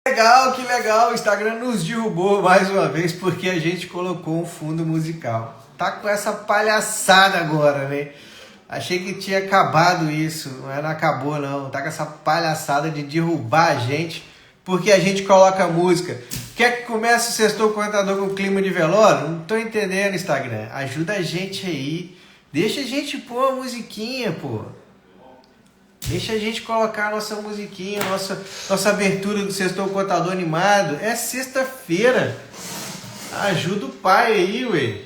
Legal, que legal, o Instagram nos derrubou mais uma vez porque a gente colocou um fundo musical. Tá com essa palhaçada agora, né? Achei que tinha acabado isso, mas não acabou não. Tá com essa palhaçada de derrubar a gente porque a gente coloca música. Quer que comece o Sextou Contador com clima de velório? Não tô entendendo, Instagram. Ajuda a gente aí. Deixa a gente pôr uma musiquinha, pô. Deixa a gente colocar a nossa musiquinha, nossa abertura do Sextou Contador animado. É sexta-feira. Ajuda o pai aí, ué.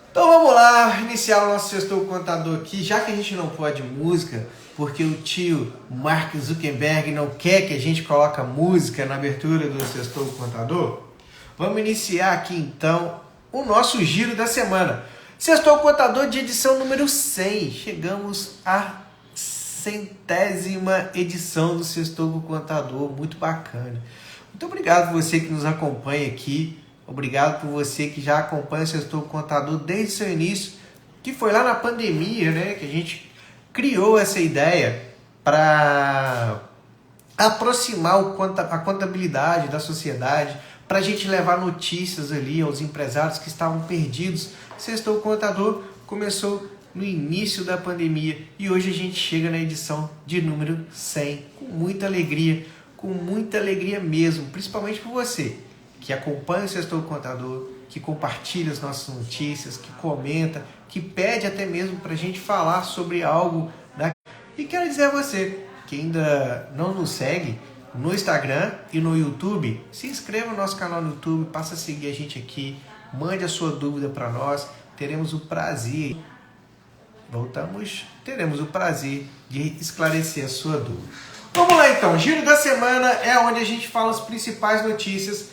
Então vamos lá, iniciar o nosso Sextou Contador aqui. Já que a gente não pode música, porque o tio Mark Zuckerberg não quer que a gente coloque música na abertura do Sextou Contador, vamos iniciar aqui então o nosso giro da semana. Sextou Contador de edição número 100. Chegamos à 100ª edição do Sextou Contador, muito bacana. Muito obrigado por você que nos acompanha aqui, obrigado por você que já acompanha o Sextou Contador desde o seu início, que foi lá na pandemia, né, que a gente criou essa ideia para aproximar a contabilidade da sociedade, para a gente levar notícias ali aos empresários que estavam perdidos. Sextou Contador começou no início da pandemia e hoje a gente chega na edição de número 100 com muita alegria mesmo, principalmente por você que acompanha o Sextou Contador, que compartilha as nossas notícias, que comenta, que pede até mesmo para a gente falar sobre algo, né? E quero dizer a você que ainda não nos segue no Instagram e no YouTube, se inscreva no nosso canal no YouTube, passa a seguir a gente aqui, mande a sua dúvida para nós, teremos o prazer de esclarecer a sua dúvida. Vamos lá então, Giro da Semana é onde a gente fala as principais notícias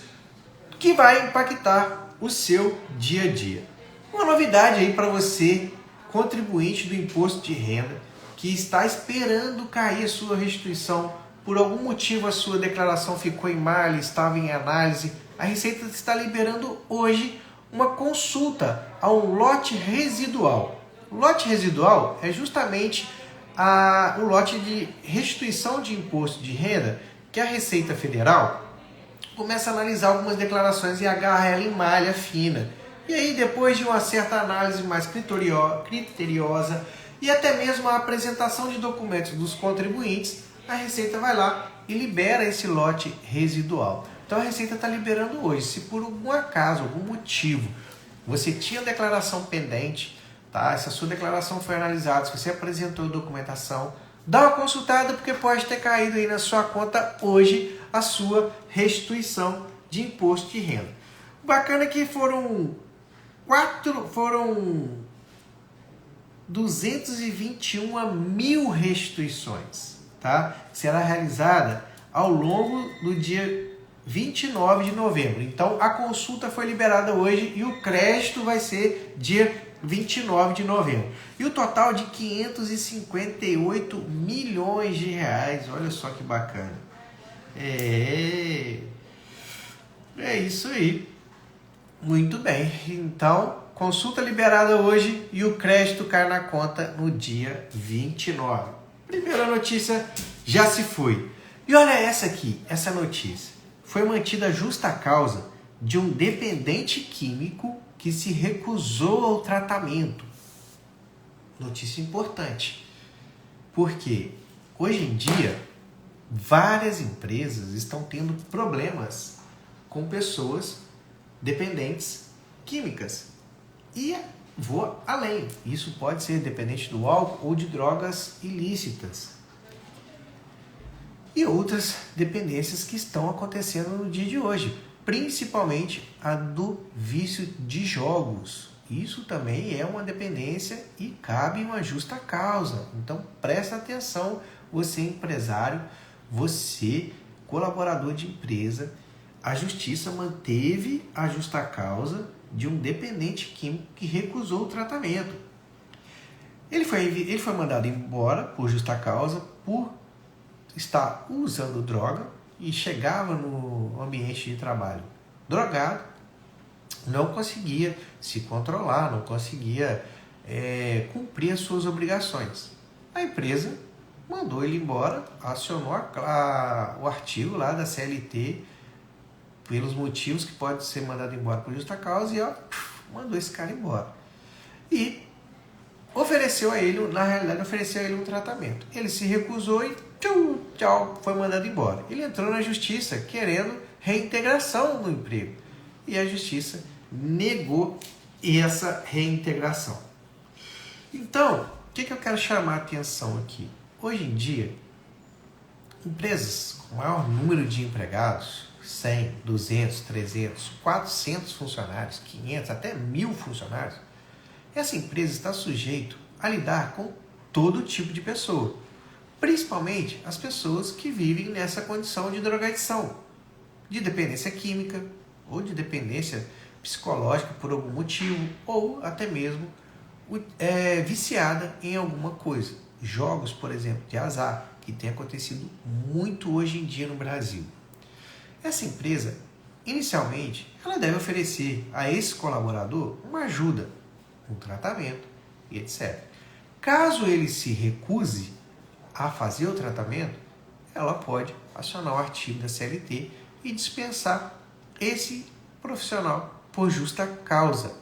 que vai impactar o seu dia a dia. Uma novidade aí para você, contribuinte do imposto de renda, que está esperando cair a sua restituição, por algum motivo a sua declaração ficou em malha, estava em análise, a Receita está liberando hoje uma consulta ao lote residual. O lote residual é justamente o lote de restituição de imposto de renda que a Receita Federal começa a analisar algumas declarações e agarra ela em malha fina. E aí, depois de uma certa análise mais criteriosa e até mesmo a apresentação de documentos dos contribuintes, a Receita vai lá e libera esse lote residual. Então a Receita está liberando hoje. Se por algum acaso, algum motivo, você tinha declaração pendente, tá? Se a sua declaração foi analisada, se você apresentou documentação, dá uma consultada porque pode ter caído aí na sua conta hoje a sua restituição de imposto de renda. O bacana é que foram 221 mil restituições, tá? Será realizada ao longo do dia 29 de novembro. Então a consulta foi liberada hoje e o crédito vai ser dia 29 de novembro. E o total de 558 milhões de reais. Olha só que bacana. É isso aí. Muito bem. Então, consulta liberada hoje e o crédito cai na conta no dia 29. Primeira notícia já se foi. E olha essa aqui, essa notícia. Foi mantida a justa causa de um dependente químico que se recusou ao tratamento. Notícia importante. Porque hoje em dia, várias empresas estão tendo problemas com pessoas dependentes químicas. E vou além. Isso pode ser dependente do álcool ou de drogas ilícitas. E outras dependências que estão acontecendo no dia de hoje. Principalmente a do vício de jogos. Isso também é uma dependência e cabe uma justa causa. Então presta atenção, você empresário, você colaborador de empresa. A justiça manteve a justa causa de um dependente químico que recusou o tratamento. Ele foi mandado embora por justa causa por estar usando droga e chegava no ambiente de trabalho drogado, não conseguia se controlar, não conseguia cumprir as suas obrigações. A empresa mandou ele embora, acionou o artigo lá da CLT pelos motivos que pode ser mandado embora por justa causa e mandou esse cara embora. E ofereceu a ele, na realidade, ofereceu a ele um tratamento. Ele se recusou e tchau, foi mandado embora. Ele entrou na justiça querendo reintegração no emprego. E a justiça negou essa reintegração. Então, o que eu quero chamar a atenção aqui? Hoje em dia, empresas com maior número de empregados, 100, 200, 300, 400 funcionários, 500, até 1.000 funcionários, essa empresa está sujeita a lidar com todo tipo de pessoa, principalmente as pessoas que vivem nessa condição de drogadição, de dependência química ou de dependência psicológica por algum motivo, ou até mesmo viciada em alguma coisa. Jogos, por exemplo, de azar, que tem acontecido muito hoje em dia no Brasil. Essa empresa, inicialmente, ela deve oferecer a esse colaborador uma ajuda, um tratamento e etc. Caso ele se recuse a fazer o tratamento, ela pode acionar o artigo da CLT e dispensar esse profissional por justa causa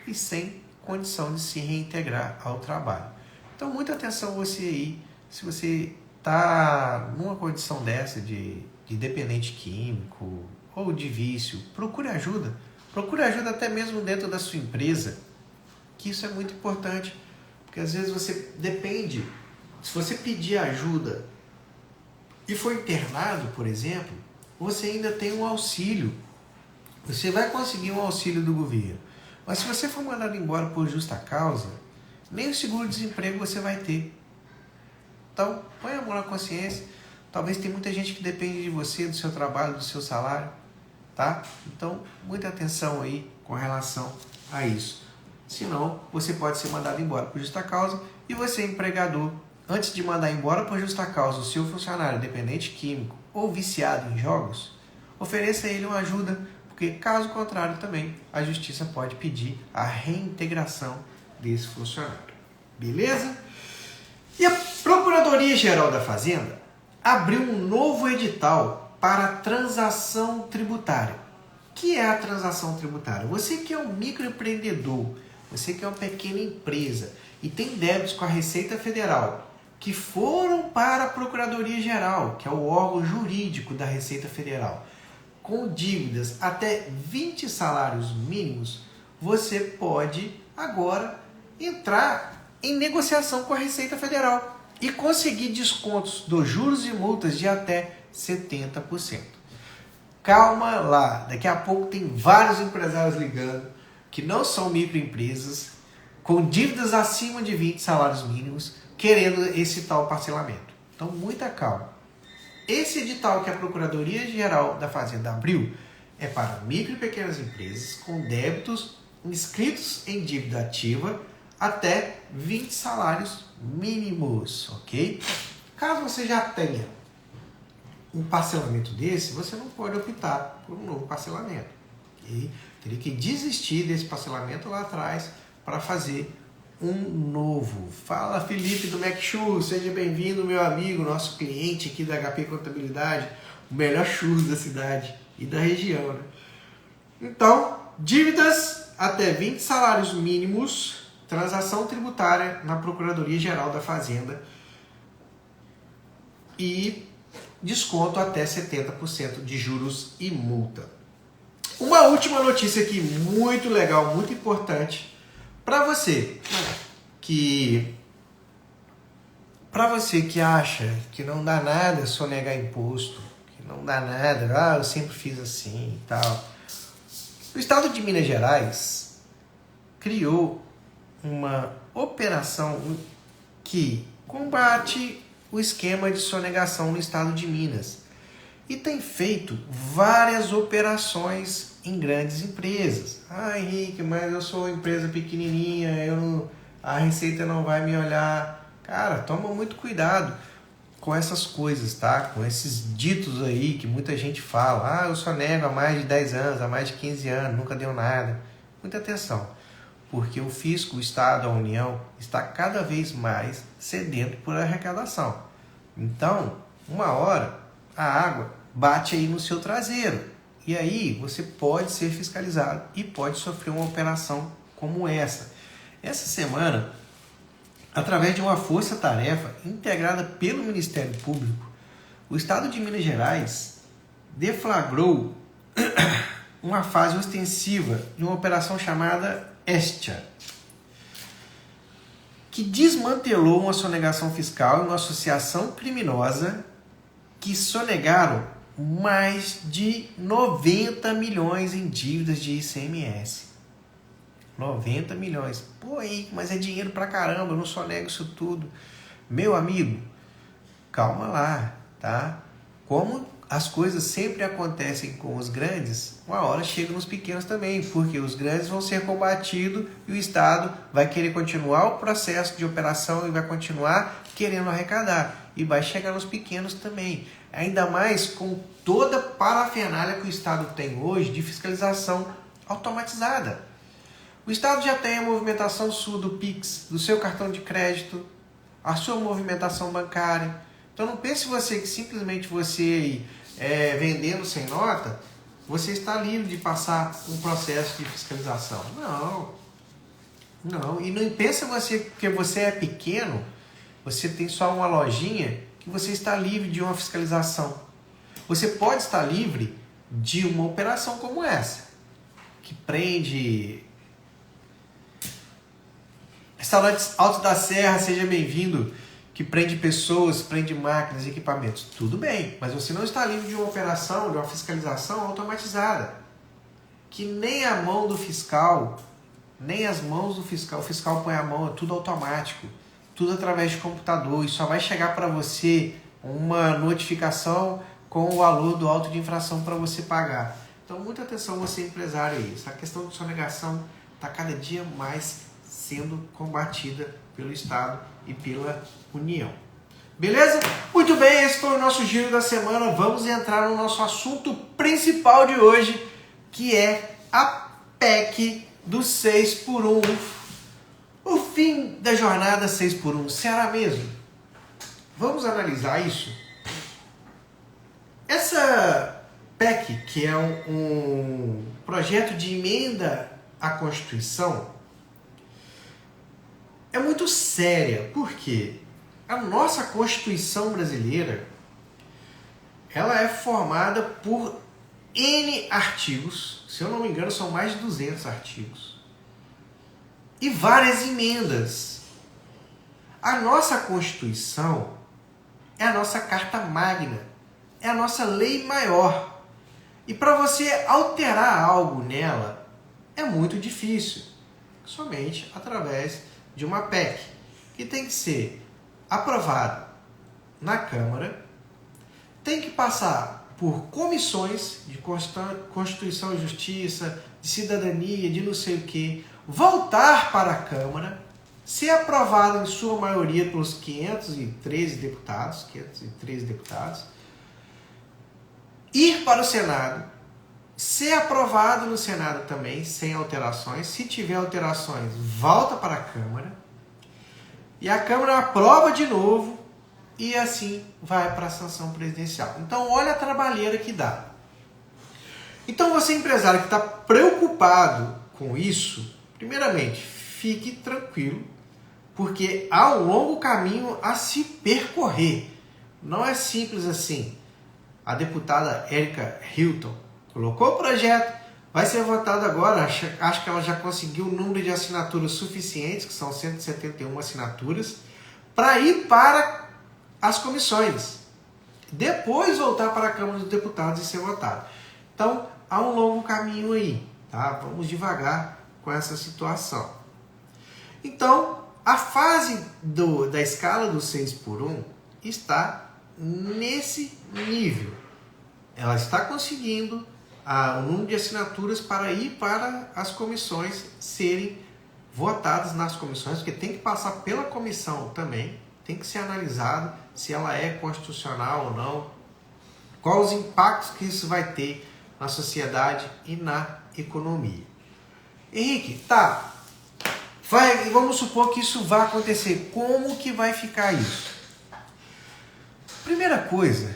e sem condição de se reintegrar ao trabalho. Então, muita atenção você aí, se você está numa condição dessa de dependente químico ou de vício, procure ajuda. Procure ajuda até mesmo dentro da sua empresa, que isso é muito importante, porque às vezes você depende, se você pedir ajuda e for internado, por exemplo, você ainda tem um auxílio, você vai conseguir um auxílio do governo, mas se você for mandado embora por justa causa, nem o seguro-desemprego você vai ter. Então, põe a mão na consciência, talvez tenha muita gente que depende de você, do seu trabalho, do seu salário, tá? Então, muita atenção aí com relação a isso. Senão, você pode ser mandado embora por justa causa e você, empregador, antes de mandar embora por justa causa o seu funcionário dependente químico ou viciado em jogos, ofereça a ele uma ajuda, porque caso contrário também a justiça pode pedir a reintegração desse funcionário. Beleza? E a Procuradoria-Geral da Fazenda abriu um novo edital para transação tributária. O que é a transação tributária? Você que é um microempreendedor, você que é uma pequena empresa e tem débitos com a Receita Federal que foram para a Procuradoria-Geral, que é o órgão jurídico da Receita Federal, com dívidas até 20 salários mínimos, você pode agora entrar em negociação com a Receita Federal e conseguir descontos dos juros e multas de até 70%. Calma lá, daqui a pouco tem vários empresários ligando que não são microempresas, com dívidas acima de 20 salários mínimos, querendo esse tal parcelamento. Então, muita calma. Esse edital que a Procuradoria-Geral da Fazenda abriu é para micro e pequenas empresas com débitos inscritos em dívida ativa até 20 salários mínimos, ok? Caso você já tenha um parcelamento desse, você não pode optar por um novo parcelamento, ok? Teria que desistir desse parcelamento lá atrás para fazer um novo. Fala, Felipe do MacShoe, seja bem-vindo, meu amigo, nosso cliente aqui da HP Contabilidade, o melhor churros da cidade e da região, né? Então, dívidas até 20 salários mínimos, transação tributária na Procuradoria-Geral da Fazenda e desconto até 70% de juros e multa. Uma última notícia aqui muito legal, muito importante para você que acha que não dá nada sonegar imposto, que não dá nada, eu sempre fiz assim e tal. O Estado de Minas Gerais criou uma operação que combate o esquema de sonegação no estado de Minas e tem feito várias operações em grandes empresas. Ah, Henrique, mas eu sou uma empresa pequenininha, a Receita não vai me olhar. Cara, toma muito cuidado com essas coisas, tá? Com esses ditos aí que muita gente fala. Ah, eu sonego há mais de 10 anos, há mais de 15 anos, nunca deu nada. Muita atenção, porque o fisco, o Estado, a União, está cada vez mais sedento por arrecadação. Então, uma hora, a água bate aí no seu traseiro. E aí você pode ser fiscalizado e pode sofrer uma operação como essa. Essa semana, através de uma força-tarefa integrada pelo Ministério Público, o Estado de Minas Gerais deflagrou uma fase ostensiva de uma operação chamada Estia, que desmantelou uma sonegação fiscal e uma associação criminosa que sonegaram mais de 90 milhões em dívidas de ICMS. 90 milhões. Pô, aí, mas é dinheiro pra caramba, eu não sonego isso tudo. Meu amigo, calma lá, tá? Como as coisas sempre acontecem com os grandes, uma hora chega nos pequenos também, porque os grandes vão ser combatidos e o Estado vai querer continuar o processo de operação e vai continuar querendo arrecadar. E vai chegar nos pequenos também. Ainda mais com toda a parafernália que o Estado tem hoje de fiscalização automatizada. O Estado já tem a movimentação sua do Pix, do seu cartão de crédito, a sua movimentação bancária. Então não pense você que simplesmente você aí, vendendo sem nota, você está livre de passar um processo de fiscalização. Não. E não pense você que porque você é pequeno, você tem só uma lojinha, que você está livre de uma fiscalização. Você pode estar livre de uma operação como essa, que prende... Restaurantes Alto da Serra, seja bem-vindo, que prende pessoas, prende máquinas e equipamentos. Tudo bem, mas você não está livre de uma operação, de uma fiscalização automatizada. Que nem a mão do fiscal, nem as mãos do fiscal, o fiscal põe a mão, é tudo automático, tudo através de computador, e só vai chegar para você uma notificação com o valor do auto de infração para você pagar. Então, muita atenção você empresário aí. Essa questão de sonegação está cada dia mais sendo combatida pelo Estado e pela União. Beleza? Muito bem, esse foi o nosso giro da semana. Vamos entrar no nosso assunto principal de hoje, que é a PEC do 6x1. O fim da jornada 6x1, será mesmo? Vamos analisar isso? Essa PEC, que é um projeto de emenda à Constituição, é muito séria, porque a nossa Constituição brasileira, ela é formada por N artigos, se eu não me engano são mais de 200 artigos, e várias emendas. A nossa Constituição é a nossa Carta Magna, é a nossa lei maior, e para você alterar algo nela é muito difícil, somente através de uma PEC, que tem que ser aprovada na Câmara, tem que passar por comissões de Constituição e Justiça, de Cidadania, de não sei o que, voltar para a Câmara, ser aprovada em sua maioria pelos 513 deputados, ir para o Senado, ser aprovado no Senado também, sem alterações. Se tiver alterações, volta para a Câmara. E a Câmara aprova de novo e assim vai para a sanção presidencial. Então, olha a trabalheira que dá. Então, você empresário que está preocupado com isso, primeiramente, fique tranquilo, porque há um longo caminho a se percorrer. Não é simples assim. A deputada Érica Hilton colocou o projeto, vai ser votado agora, acho que ela já conseguiu o número de assinaturas suficientes, que são 171 assinaturas, para ir para as comissões. Depois voltar para a Câmara dos Deputados e ser votado. Então, há um longo caminho aí, tá? Vamos devagar com essa situação. Então, a fase da escala do 6x1 está nesse nível. Ela está conseguindo o número de assinaturas para ir para as comissões serem votadas nas comissões, porque tem que passar pela comissão também, tem que ser analisado se ela é constitucional ou não, quais os impactos que isso vai ter na sociedade e na economia. Henrique, tá, vamos supor que isso vai acontecer, como que vai ficar isso? Primeira coisa,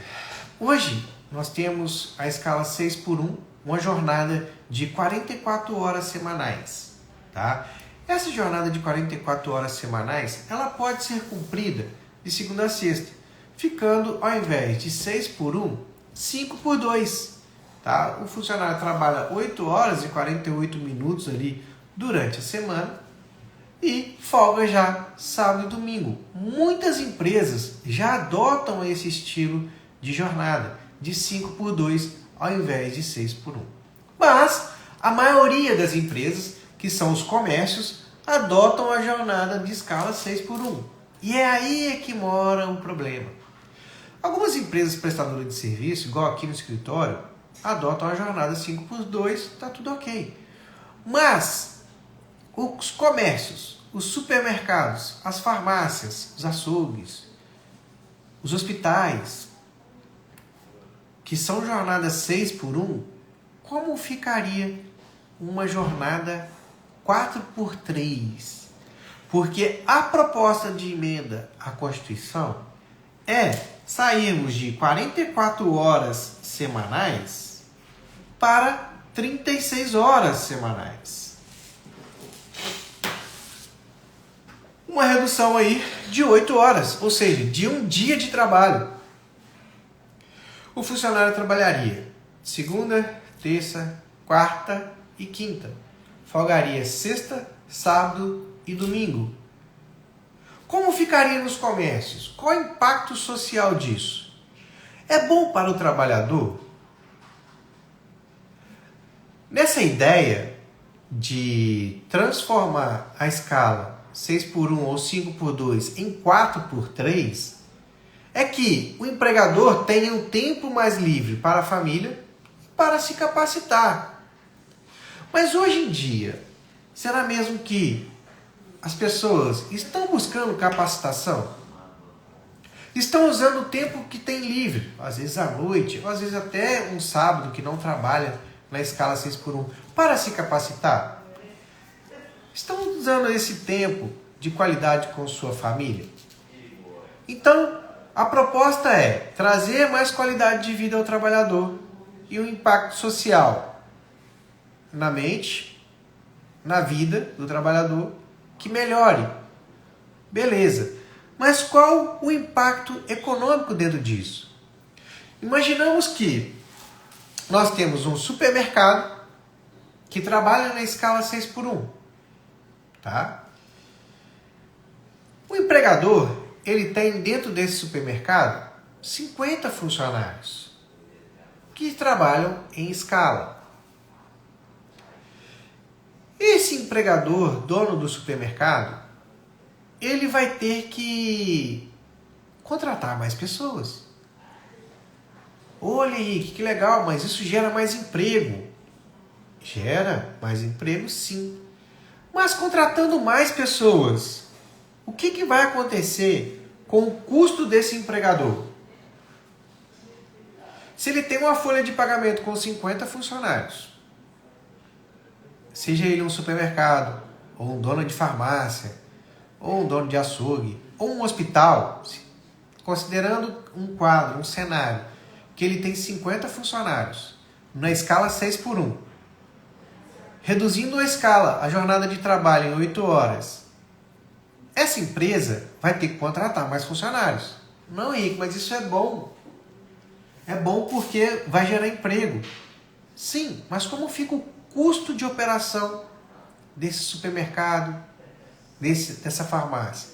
hoje nós temos a escala 6x1, uma jornada de 44 horas semanais, tá? Essa jornada de 44 horas semanais, ela pode ser cumprida de segunda a sexta, ficando ao invés de 6x1, 5x2, tá? O funcionário trabalha 8 horas e 48 minutos ali durante a semana e folga já sábado e domingo. Muitas empresas já adotam esse estilo de jornada de 5x2 ao invés de 6x1. Mas a maioria das empresas, que são os comércios, adotam a jornada de escala 6x1. E é aí que mora o problema. Algumas empresas prestadoras de serviço, igual aqui no escritório, adotam a jornada 5x2, está tudo ok. Mas os comércios, os supermercados, as farmácias, os açougues, os hospitais, que são jornadas 6x1, como ficaria uma jornada 4x3? Porque a proposta de emenda à Constituição é sairmos de 44 horas semanais para 36 horas semanais. Uma redução aí de 8 horas, ou seja, de um dia de trabalho. O funcionário trabalharia segunda, terça, quarta e quinta. Folgaria sexta, sábado e domingo. Como ficaria nos comércios? Qual o impacto social disso? É bom para o trabalhador? Nessa ideia de transformar a escala 6x1 ou 5x2 em 4x3, é que o empregador tenha um tempo mais livre para a família para se capacitar. Mas hoje em dia, será mesmo que as pessoas estão buscando capacitação? Estão usando o tempo que tem livre, às vezes à noite, ou às vezes até um sábado que não trabalha na escala 6x1, para se capacitar? Estão usando esse tempo de qualidade com sua família? Então, a proposta é trazer mais qualidade de vida ao trabalhador e um impacto social na mente, na vida do trabalhador, que melhore. Beleza. Mas qual o impacto econômico dentro disso? Imaginamos que nós temos um supermercado que trabalha na escala 6x1. Tá? O empregador, ele tem dentro desse supermercado 50 funcionários que trabalham em escala. Esse empregador, dono do supermercado, ele vai ter que contratar mais pessoas. Olha, Henrique, que legal, mas isso gera mais emprego. Gera mais emprego, sim. Mas contratando mais pessoas, o que vai acontecer com o custo desse empregador? Se ele tem uma folha de pagamento com 50 funcionários, seja ele um supermercado, ou um dono de farmácia, ou um dono de açougue, ou um hospital, considerando um quadro, um cenário, que ele tem 50 funcionários, na escala 6x1, reduzindo a escala, a jornada de trabalho em 8 horas, essa empresa vai ter que contratar mais funcionários. Não, Henrique, mas isso é bom. É bom porque vai gerar emprego. Sim, mas como fica o custo de operação desse supermercado, dessa farmácia?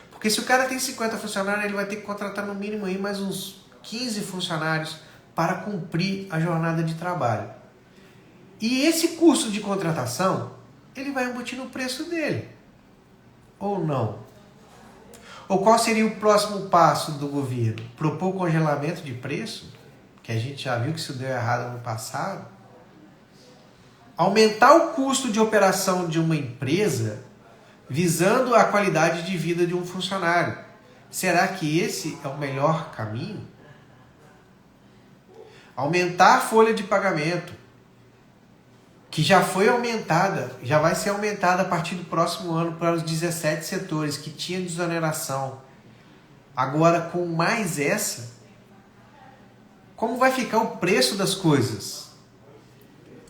Porque se o cara tem 50 funcionários, ele vai ter que contratar no mínimo aí mais uns 15 funcionários para cumprir a jornada de trabalho. E esse custo de contratação, ele vai embutir no preço dele. Ou não? Ou qual seria o próximo passo do governo? Propor congelamento de preço? Que a gente já viu que isso deu errado no passado. Aumentar o custo de operação de uma empresa visando a qualidade de vida de um funcionário. Será que esse é o melhor caminho? Aumentar a folha de pagamento, que já foi aumentada, já vai ser aumentada a partir do próximo ano para os 17 setores que tinham desoneração. Agora, com mais essa, como vai ficar o preço das coisas?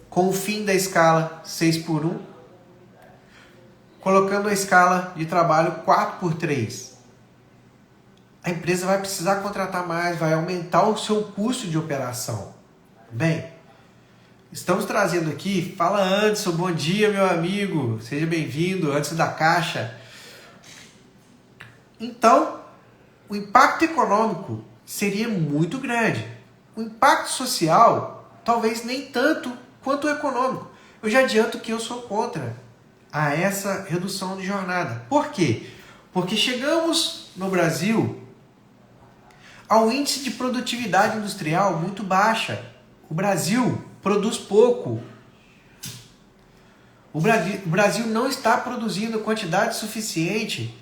Com o fim da escala 6x1, colocando a escala de trabalho 4x3. A empresa vai precisar contratar mais, vai aumentar o seu custo de operação. Bem, estamos trazendo aqui, fala Anderson, bom dia meu amigo, seja bem-vindo, Anderson da Caixa. Então, o impacto econômico seria muito grande. O impacto social, talvez nem tanto quanto o econômico. Eu já adianto que eu sou contra a essa redução de jornada. Por quê? Porque chegamos no Brasil ao índice de produtividade industrial muito baixa. O Brasil produz pouco. O Brasil não está produzindo quantidade suficiente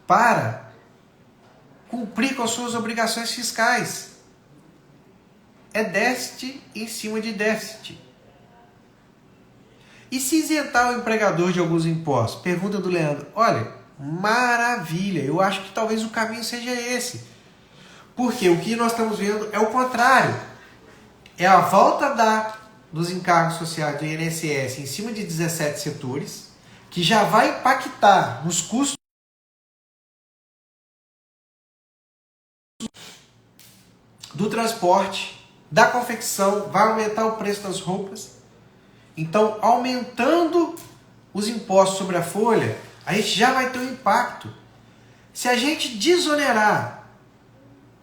para cumprir com as suas obrigações fiscais. É déficit em cima de déficit. E se isentar o empregador de alguns impostos? Pergunta do Leandro. Olha, maravilha, eu acho que talvez o caminho seja esse. Porque o que nós estamos vendo é o contrário. É a volta dos encargos sociais do INSS em cima de 17 setores, que já vai impactar nos custos do transporte, da confecção, vai aumentar o preço das roupas. Então, aumentando os impostos sobre a folha, a gente já vai ter um impacto. Se a gente desonerar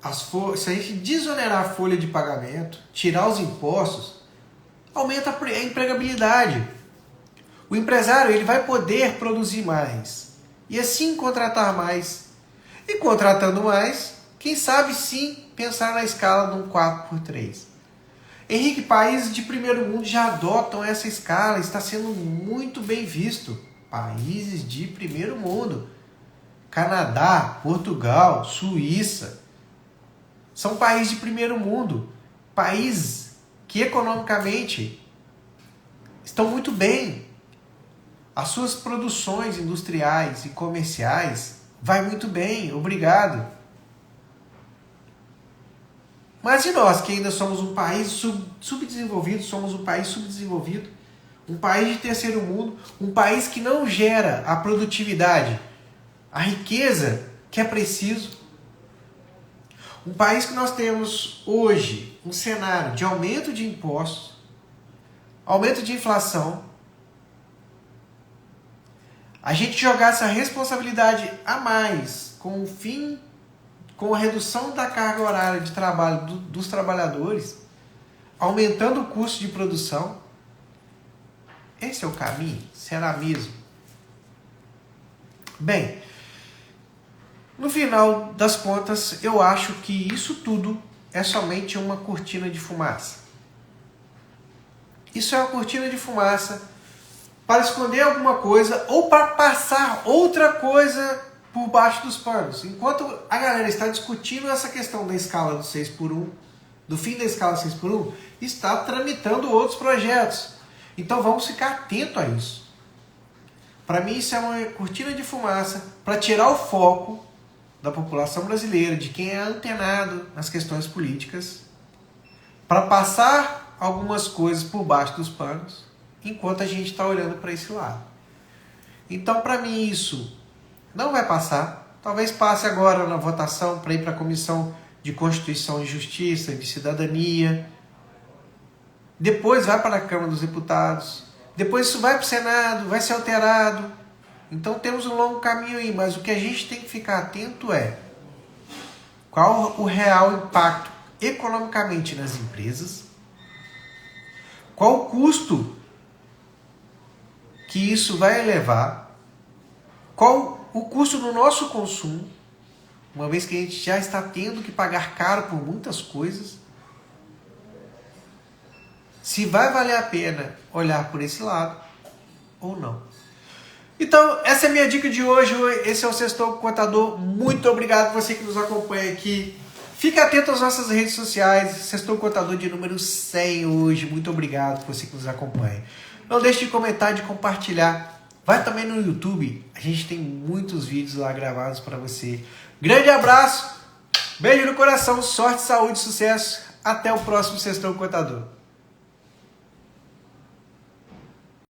a folha de pagamento, tirar os impostos, aumenta a empregabilidade. O empresário ele vai poder produzir mais e assim contratar mais. E contratando mais, quem sabe sim pensar na escala de um 4x3. Henrique, países de primeiro mundo já adotam essa escala, está sendo muito bem visto. Países de primeiro mundo. Canadá, Portugal, Suíça. São países de primeiro mundo. Países que economicamente estão muito bem. As suas produções industriais e comerciais vai muito bem, obrigado. Mas e nós, que ainda somos um país subdesenvolvido, um país de terceiro mundo, um país que não gera a produtividade, a riqueza que é preciso. Um país que nós temos hoje um cenário de aumento de impostos, aumento de inflação. A gente jogar essa responsabilidade a mais com o fim, com a redução da carga horária de trabalho dos trabalhadores, aumentando o custo de produção. Esse é o caminho? Será mesmo? Bem, no final das contas, eu acho que isso tudo é somente uma cortina de fumaça. Isso é uma cortina de fumaça para esconder alguma coisa ou para passar outra coisa por baixo dos panos. Enquanto a galera está discutindo essa questão da escala do 6x1, do fim da escala 6x1, está tramitando outros projetos. Então vamos ficar atento a isso. Para mim isso é uma cortina de fumaça para tirar o foco da população brasileira, de quem é antenado nas questões políticas, para passar algumas coisas por baixo dos panos, enquanto a gente está olhando para esse lado. Então, para mim, isso não vai passar. Talvez passe agora na votação para ir para a Comissão de Constituição e Justiça, de Cidadania. Depois vai para a Câmara dos Deputados. Depois isso vai para o Senado, vai ser alterado. Então temos um longo caminho aí, mas o que a gente tem que ficar atento é qual o real impacto economicamente nas empresas, qual o custo que isso vai levar, qual o custo do nosso consumo, uma vez que a gente já está tendo que pagar caro por muitas coisas, se vai valer a pena olhar por esse lado ou não. Então, essa é a minha dica de hoje. Esse é o Sextou Contador. Muito obrigado a você que nos acompanha aqui. Fique atento às nossas redes sociais. Sextou Contador de número 100 hoje. Muito obrigado a você que nos acompanha. Não deixe de comentar, de compartilhar Vai também no YouTube, a gente tem muitos vídeos lá gravados para você. Grande abraço, beijo no coração, sorte, saúde, sucesso. Até o próximo Sextão Contador.